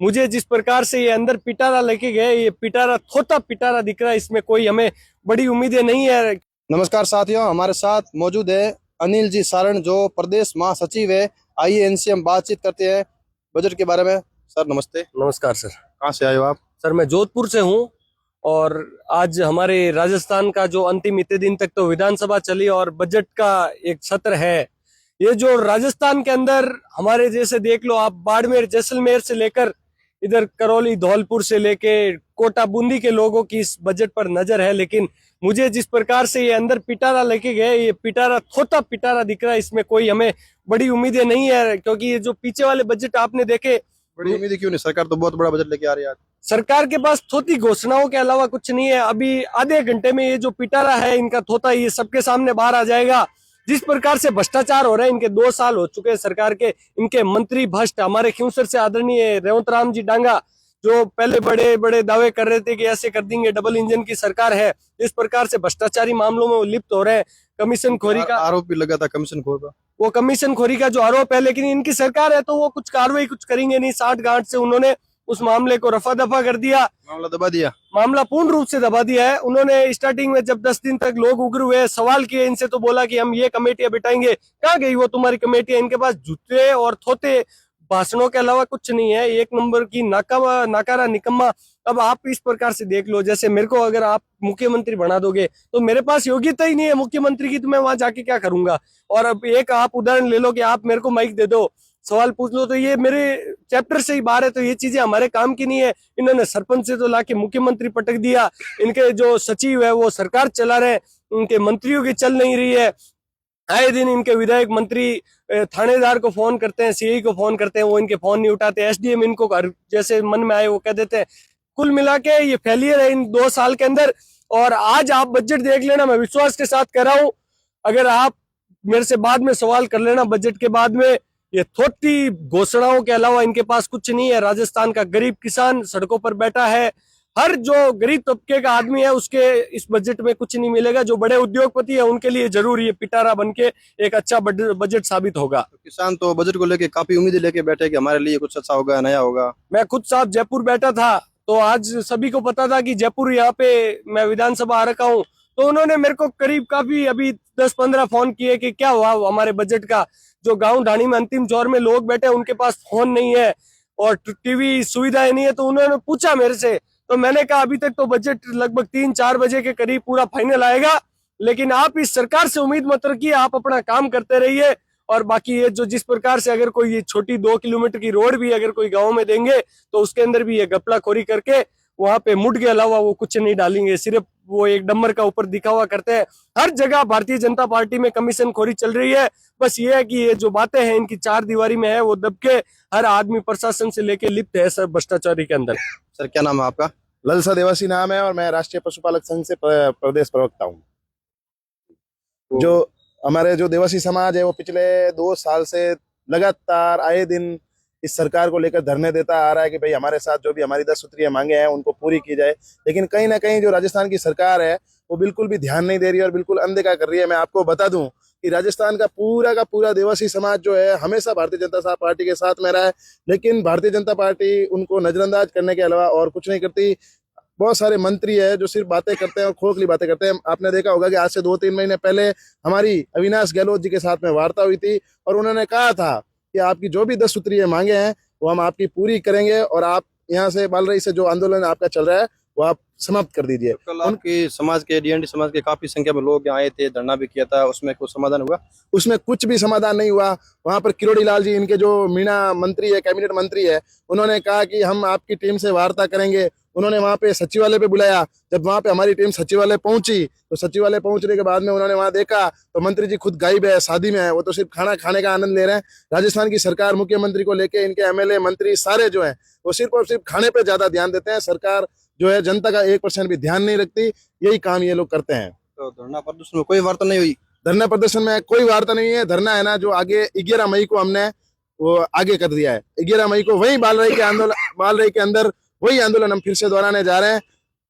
मुझे जिस प्रकार से ये अंदर पिटारा लेके गए, ये पिटारा थोथा पिटारा दिख रहा है, इसमें कोई हमें बड़ी उम्मीदें नहीं है। नमस्कार साथियों, हमारे साथ मौजूद है अनिल जी सारण जो प्रदेश महासचिव है। आइए इनसे हम बातचीत करते हैं बजट के बारे में। सर नमस्ते। नमस्कार सर। कहाँ से आए हो आप? सर मैं जोधपुर से हूँ और आज हमारे राजस्थान का जो अंतिम इतने दिन तक तो विधानसभा चली और बजट का एक सत्र है। ये जो राजस्थान के अंदर हमारे जैसे देख लो आप, बाड़मेर जैसलमेर से लेकर इधर करौली धौलपुर से लेके कोटा बूंदी के लोगों की इस बजट पर नजर है, लेकिन मुझे जिस प्रकार से ये अंदर पिटारा लेके गए, ये पिटारा थोथा पिटारा दिख रहा है, इसमें कोई हमें बड़ी उम्मीदें नहीं है। क्योंकि ये जो पीछे वाले बजट आपने देखे, बड़ी उम्मीद क्यों नहीं? सरकार तो बहुत बड़ा बजट लेके आ रही है आज। सरकार के पास थोथी घोषणाओं के अलावा कुछ नहीं है। अभी आधे घंटे में ये जो पिटारा है इनका थोथा, ये सबके सामने बाहर आ जाएगा। जिस प्रकार से भ्रष्टाचार हो रहे हैं, इनके 2 साल हो चुके हैं सरकार के, इनके मंत्री भ्रष्ट। हमारे खिंवसर से आदरणीय रेवंत राम जी डांगा जो पहले बड़े बड़े दावे कर रहे थे कि ऐसे कर देंगे, डबल इंजन की सरकार है, इस प्रकार से भ्रष्टाचारी मामलों में वो लिप्त हो रहे हैं। कमीशन खोरी का आरोप भी लगा था, कमीशन खोर का। वो कमीशन खोरी का जो आरोप है, लेकिन इनकी सरकार है तो वो कुछ कार्रवाई कुछ करेंगे नहीं। 60 गांठ से उन्होंने उस मामले को रफा दफा कर दिया, मामला दबा दिया। मामला पूर्ण रूप से दबा दिया है। उन्होंने स्टार्टिंग में जब 10 दिन तक लोग उग्र हुए, सवाल किए इनसे, तो बोला कि हम ये कमेटियां बिठाएंगे। कहाँ गई वो तुम्हारी कमेटियां? इनके पास जूते और थोते भाषणों के अलावा कुछ नहीं है। एक नंबर की नाकारा निकम्मा। अब आप इस प्रकार से देख लो, जैसे मेरे को अगर आप मुख्यमंत्री बना दोगे तो मेरे पास योग्यता ही नहीं है मुख्यमंत्री की, तो मैं वहां जाके क्या करूंगा। और अब एक आप उदाहरण ले लो कि आप मेरे को माइक दे दो, सवाल पूछ लो, तो ये मेरे चैप्टर से ही बाहर है, तो ये चीजें हमारे काम की नहीं है। इन्होंने सरपंच से तो लाके मुख्यमंत्री पटक दिया। इनके जो सचिव है वो सरकार चला रहे, उनके मंत्रियों की चल नहीं रही है। आए दिन इनके विधायक मंत्री थानेदार को फोन करते हैं, सीआई को फोन करते हैं, वो इनके फोन नहीं उठाते। एसडीएम इनको जैसे मन में आए वो कह देते हैं। कुल मिला के ये फेलियर है इन 2 साल के अंदर। और आज आप बजट देख लेना, मैं विश्वास के साथ कह रहा हूं, अगर आप मेरे से बाद में सवाल कर लेना बजट के बाद में, ये थोटी घोषणाओं के अलावा इनके पास कुछ नहीं है। राजस्थान का गरीब किसान सड़कों पर बैठा है, हर जो गरीब तबके का आदमी है उसके इस बजट में कुछ नहीं मिलेगा। जो बड़े उद्योगपति है उनके लिए जरूर ये पिटारा बनके एक अच्छा बजट साबित होगा। तो किसान तो बजट को लेके काफी उम्मीदें लेके बैठे कि हमारे लिए कुछ अच्छा होगा, नया होगा। मैं खुद साहब जयपुर बैठा था, तो आज सभी को पता था कि जयपुर यहाँ पे मैं विधानसभा आ रखा हूँ, तो उन्होंने मेरे को करीब काफी अभी 10-15 फोन किए कि क्या हुआ हमारे बजट का। जो गांव ढाणी में अंतिम चौर में लोग बैठे उनके पास फोन नहीं है और टीवी सुविधाएं नहीं है, तो उन्होंने पूछा मेरे से, तो मैंने कहा अभी तक तो बजट लगभग 3-4 बजे के करीब पूरा फाइनल आएगा, लेकिन आप इस सरकार से उम्मीद मत रखिए, आप अपना काम करते रहिए। और बाकी ये जो जिस प्रकार से अगर कोई ये छोटी 2 किलोमीटर की रोड भी अगर कोई गांव में देंगे तो उसके अंदर भी ये गपलाखोरी करके वहां पे मुड के अलावा वो कुछ नहीं डालेंगे, सिर्फ वो एक डंबर का ऊपर दिखावा करते हैं। हर जगह भारतीय जनता पार्टी में कमीशन खोरी चल रही है। बस ये है कि ये जो बातें हैं इनकी 4 दीवारी में है, वो दबके हर आदमी प्रशासन से लेके लिप्त है सर भ्रष्टाचारी के अंदर। सर क्या नाम है आपका? ललसा देवासी नाम है और मैं राष्ट्रीय पशुपालक संघ से प्रदेश प्रवक्ता हूँ। जो हमारे जो देवासी समाज है वो पिछले 2 साल से लगातार आए दिन इस सरकार को लेकर धरने देता आ रहा है कि भाई हमारे साथ जो भी हमारी 10 सूत्रीय मांगे हैं उनको पूरी की जाए। लेकिन कहीं ना कहीं जो राजस्थान की सरकार है वो बिल्कुल भी ध्यान नहीं दे रही है और बिल्कुल अनदेखा कर रही है। मैं आपको बता दूं कि राजस्थान का पूरा देवासी समाज जो है हमेशा भारतीय जनता पार्टी के साथ में रहा है, लेकिन भारतीय जनता पार्टी उनको नजरअंदाज करने के अलावा और कुछ नहीं करती। बहुत सारे मंत्री है जो सिर्फ बातें करते हैं और खोखली बातें करते हैं। आपने देखा होगा कि आज से 2-3 महीने पहले हमारी अविनाश गहलोत जी के साथ में वार्ता हुई थी और उन्होंने कहा था कि आपकी जो भी 10 सूत्रीय मांगे हैं वो हम आपकी पूरी करेंगे और आप यहाँ से बालरई से जो आंदोलन आपका चल रहा है वो आप समाप्त कर दीजिए। कल आपकी समाज के डीएनटी समाज के काफी संख्या में लोग यहाँ आए थे, धरना भी किया था, उसमें कुछ समाधान हुआ? उसमें कुछ भी समाधान नहीं हुआ। वहां पर किरोड़ी लाल जी, इनके जो मीणा मंत्री है, कैबिनेट मंत्री है, उन्होंने कहा कि हम आपकी टीम से वार्ता करेंगे। उन्होंने वहां पे सचिवालय पे बुलाया। जब वहां पे हमारी टीम सचिवालय पहुंची तो सचिवालय पहुंचने के बाद में उन्होंने वहां देखा तो मंत्री जी खुद गायब है, शादी में है, वो तो सिर्फ खाना खाने का आनंद ले रहे हैं। राजस्थान की सरकार मुख्यमंत्री को लेके इनके एमएलए मंत्री सारे जो हैं वो सिर्फ और सिर्फ खाने पे ज्यादा ध्यान देते हैं। सरकार जो है जनता का 1% भी ध्यान नहीं रखती। यही काम ये लोग करते हैं। तो धरना प्रदर्शन में कोई वार्ता नहीं हुई? धरना प्रदर्शन में कोई वार्ता नहीं है। धरना है ना जो आगे 11 मई को हमने वो आगे कर दिया है। 11 मई को वही बालरई के अंदर वही आंदोलन हम फिर से दोहराने जा रहे हैं।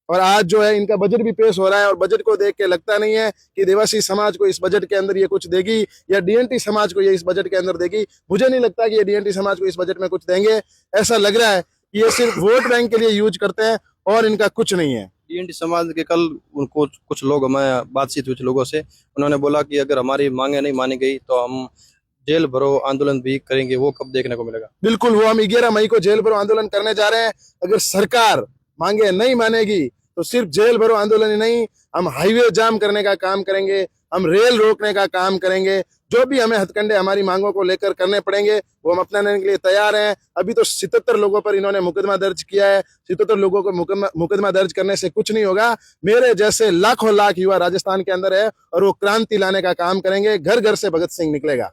और आज जो है इनका बजट भी पेश हो रहा है और बजट को देख के लगता नहीं है कि देवासी समाज को इस बजट के अंदर ये कुछ देगी या डीएनटी समाज को ये इस बजट के अंदर देगी। मुझे नहीं लगता कि ये डीएनटी समाज को इस बजट में कुछ देंगे। ऐसा लग रहा है ये सिर्फ वोट बैंक के लिए यूज करते हैं और इनका कुछ नहीं है। टीएनटी समाज के कल उनको कुछ लोग, हमें बातचीत हुई थी लोगों से, उन्होंने बोला कि अगर हमारी मांगे नहीं मानी गई तो हम जेल भरो आंदोलन भी करेंगे। वो कब देखने को मिलेगा? बिल्कुल, वो हम 11 मई को जेल भरो आंदोलन करने जा रहे हैं। अगर सरकार मांगे नहीं मानेगी तो सिर्फ जेल भरो आंदोलन ही नहीं, हम हाईवे जाम करने का काम करेंगे, हम रेल रोकने का काम करेंगे। जो भी हमें हथकंडे हमारी मांगों को लेकर करने पड़ेंगे वो हम अपनाने के लिए तैयार हैं। अभी तो 77 लोगों पर इन्होंने मुकदमा दर्ज किया है। 77 लोगों को मुकदमा दर्ज करने से कुछ नहीं होगा। मेरे जैसे लाखों लाख युवा राजस्थान के अंदर है और वो क्रांति लाने का काम करेंगे। घर घर से भगत सिंह निकलेगा।